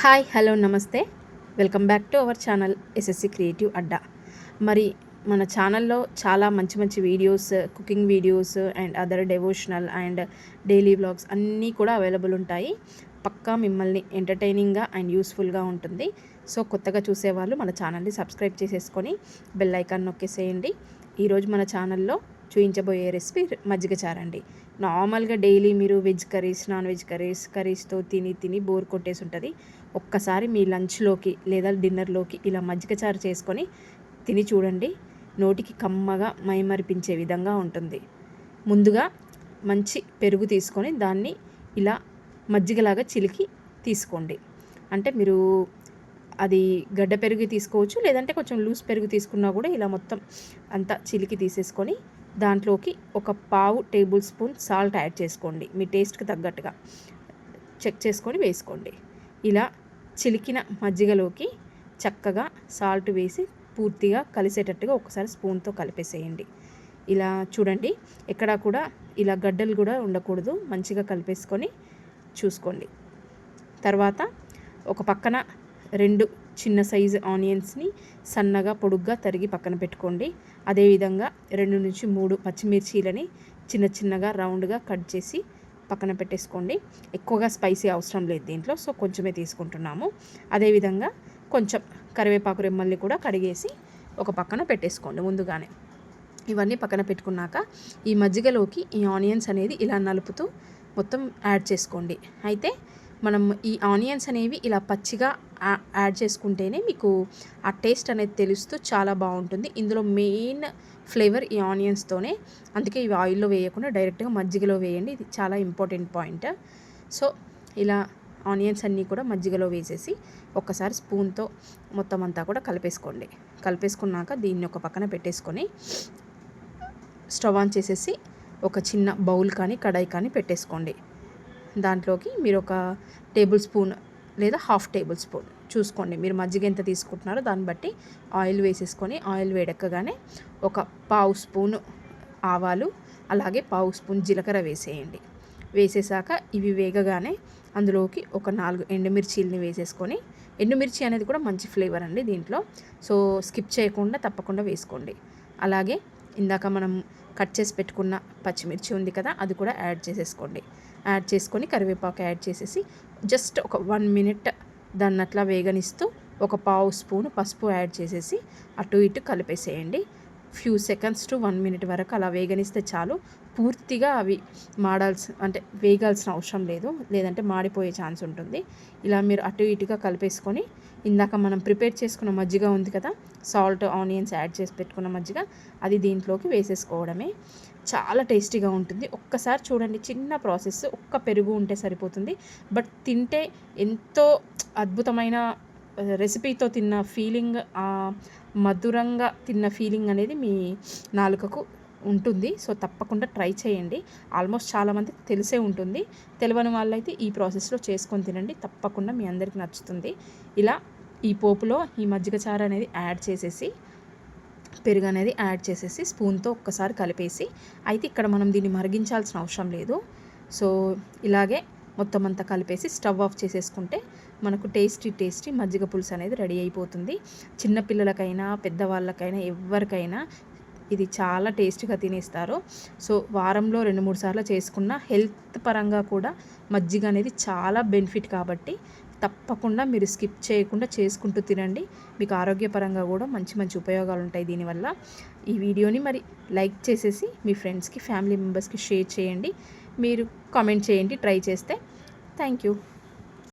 Hi hello నమస్తే welcome back to our channel SSC creative Adda. మరి మన ఛానల్లో చాలా మంచి మంచి videos, cooking videos and other devotional and daily vlogs అన్నీ కూడా అవైలబుల్ ఉంటాయి. పక్కా మిమ్మల్ని ఎంటర్టైనింగ్గా అండ్ యూస్ఫుల్గా ఉంటుంది. సో కొత్తగా చూసేవాళ్ళు మన ఛానల్ని సబ్స్క్రైబ్ చేసేసుకొని బెల్ ఐకాన్ నొక్కేసేయండి. ఈరోజు మన ఛానల్లో చూపించబోయే రెసిపీ మజ్జిగ చారండి. నార్మల్గా డైలీ మీరు వెజ్ కర్రీస్, నాన్ వెజ్ కర్రీస్తో తిని బోర్ కొట్టేసి ఉంటుంది. ఒక్కసారి మీ లంచ్లోకి లేదా డిన్నర్లోకి ఇలా మజ్జిగ చారు చేసుకొని తిని చూడండి. నోటికి కమ్మగా మైమరిపించే విధంగా ఉంటుంది. ముందుగా మంచి పెరుగు తీసుకొని దాన్ని ఇలా మజ్జిగలాగా చిలికి తీసుకోండి. అంటే మీరు అది గడ్డ పెరుగు తీసుకోవచ్చు, లేదంటే కొంచెం లూజ్ పెరుగు తీసుకున్నా కూడా ఇలా మొత్తం అంతా చిలికి తీసేసుకొని దాంట్లోకి ఒక పావు టేబుల్ స్పూన్ సాల్ట్ యాడ్ చేసుకోండి. మీ టేస్ట్కి తగ్గట్టుగా చెక్ చేసుకొని వేసుకోండి. ఇలా చిలికిన మజ్జిగలోకి చక్కగా సాల్ట్ వేసి పూర్తిగా కలిసేటట్టుగా ఒకసారి స్పూన్తో కలిపేసేయండి. ఇలా చూడండి, ఎక్కడా కూడా ఇలా గడ్డలు కూడా ఉండకూడదు. మంచిగా కలిపేసుకొని చూసుకోండి. తర్వాత ఒక పక్కన 2 చిన్న సైజు ఆనియన్స్ని సన్నగా పొడుగ్గా తరిగి పక్కన పెట్టుకోండి. అదేవిధంగా 2 నుంచి 3 పచ్చిమిర్చీలని చిన్నగా రౌండ్గా కట్ చేసి పక్కన పెట్టేసుకోండి. ఎక్కువగా స్పైసీ అవసరం లేదు దీంట్లో, సో కొంచెమే తీసుకుంటున్నాము. అదేవిధంగా కొంచెం కరివేపాకు రెమ్మల్ని కూడా కడిగేసి ఒక పక్కన పెట్టేసుకోండి ముందుగానే. ఇవన్నీ పక్కన పెట్టుకున్నాక ఈ మజ్జిగలోకి ఈ ఆనియన్స్ అనేది ఇలా నలుపుతూ మొత్తం యాడ్ చేసుకోండి. అయితే మనం ఈ ఆనియన్స్ అనేవి ఇలా పచ్చిగా యాడ్ చేసుకుంటేనే మీకు ఆ టేస్ట్ అనేది తెలుస్తూ చాలా బాగుంటుంది. ఇందులో మెయిన్ ఫ్లేవర్ ఈ ఆనియన్స్తోనే. అందుకే ఇవి ఆయిల్లో వేయకుండా డైరెక్ట్గా మజ్జిగలో వేయండి. ఇది చాలా ఇంపార్టెంట్ పాయింట్. సో ఇలా ఆనియన్స్ అన్నీ కూడా మజ్జిగలో వేసేసి ఒక్కసారి స్పూన్తో మొత్తం అంతా కూడా కలిపేసుకోండి. కలిపేసుకున్నాక దీన్ని ఒక పక్కన పెట్టేసుకొని స్టవ్ ఆన్ చేసేసి ఒక చిన్న బౌల్ కానీ కడాయి కానీ పెట్టేసుకోండి. దాంట్లోకి మీరు ఒక టేబుల్ స్పూన్ లేదా హాఫ్ టేబుల్ స్పూన్ చూసుకోండి, మీరు మజ్జిగ ఎంత తీసుకుంటున్నారో దాన్ని బట్టి ఆయిల్ వేసేసుకొని ఆయిల్ వేడెక్కగానే ఒక పావు స్పూను ఆవాలు అలాగే పావు స్పూన్ జీలకర్ర వేసేయండి. వేసేసాక ఇవి వేగగానే అందులోకి ఒక 4 ఎండుమిర్చీలని వేసేసుకొని, ఎండుమిర్చి అనేది కూడా మంచి ఫ్లేవర్ అండి దీంట్లో, సో స్కిప్ చేయకుండా తప్పకుండా వేసుకోండి. అలాగే ఇందాక మనం కట్ చేసి పెట్టుకున్న పచ్చిమిర్చి ఉంది కదా, అది కూడా యాడ్ చేసేసుకోండి. యాడ్ చేసుకొని కరివేపాకు యాడ్ చేసేసి జస్ట్ ఒక 1 మినిట్ దాన్ని అట్లా వేగనిస్తూ ఒక పావు స్పూన్ పసుపు యాడ్ చేసేసి అటు ఇటు కలిపేసేయండి. ఫ్యూ సెకండ్స్ టు 1 మినిట్ వరకు అలా వేగనిస్తే చాలు. పూర్తిగా అవి వేగాల్సిన అవసరం లేదు, లేదంటే మాడిపోయే ఛాన్స్ ఉంటుంది. ఇలా మీరు అటు ఇటుగా కలిపేసుకొని ఇందాక మనం ప్రిపేర్ చేసుకున్న మజ్జిగ ఉంది కదా, సాల్ట్ ఆనియన్స్ యాడ్ చేసి పెట్టుకున్న మజ్జిగ, అది దీంట్లోకి వేసేసుకోవడమే. చాలా టేస్టీగా ఉంటుంది. ఒక్కసారి చూడండి, చిన్న ప్రాసెస్, ఒక్క పెరుగు ఉంటే సరిపోతుంది. బట్ తింటే ఎంతో అద్భుతమైన రెసిపీతో తిన్న ఫీలింగ్, మధురంగా తిన్న ఫీలింగ్ అనేది మీ నాలుకకు ఉంటుంది. సో తప్పకుండా ట్రై చేయండి. ఆల్మోస్ట్ చాలామంది తెలిసే ఉంటుంది. తెలియని వాళ్ళైతే ఈ ప్రాసెస్లో చేసుకొని తినండి, తప్పకుండా మీ అందరికీ నచ్చుతుంది. ఇలా ఈ పోపులో ఈ మజ్జిగ చారు అనేది యాడ్ చేసేసి, పెరుగు అనేది యాడ్ చేసేసి స్పూన్తో ఒక్కసారి కలిపేసి, అయితే ఇక్కడ మనం దీన్ని మరిగించాల్సిన అవసరం లేదు. సో ఇలాగే మొత్తం అంతా కలిపేసి స్టవ్ ఆఫ్ చేసేసుకుంటే మనకు టేస్టీ మజ్జిగ పులుసు అనేది రెడీ అయిపోతుంది. చిన్నపిల్లలకైనా పెద్దవాళ్ళకైనా ఎవరికైనా ఇది చాలా టేస్టీగా తినేస్తారు. సో వారంలో 2-3 సార్లు చేసుకున్న హెల్త్ పరంగా కూడా మజ్జిగ అనేది చాలా బెనిఫిట్ కాబట్టి తప్పకుండా మీరు స్కిప్ చేయకుండా చేసుకుంటూ తినండి. మీకు ఆరోగ్యపరంగా కూడా మంచి ఉపయోగాలు ఉంటాయి దీనివల్ల. ఈ వీడియోని మరి లైక్ చేసేసి మీ ఫ్రెండ్స్కి, ఫ్యామిలీ మెంబర్స్కి షేర్ చేయండి. మీరు కామెంట్ చేయండి ట్రై చేస్తే. Thank you.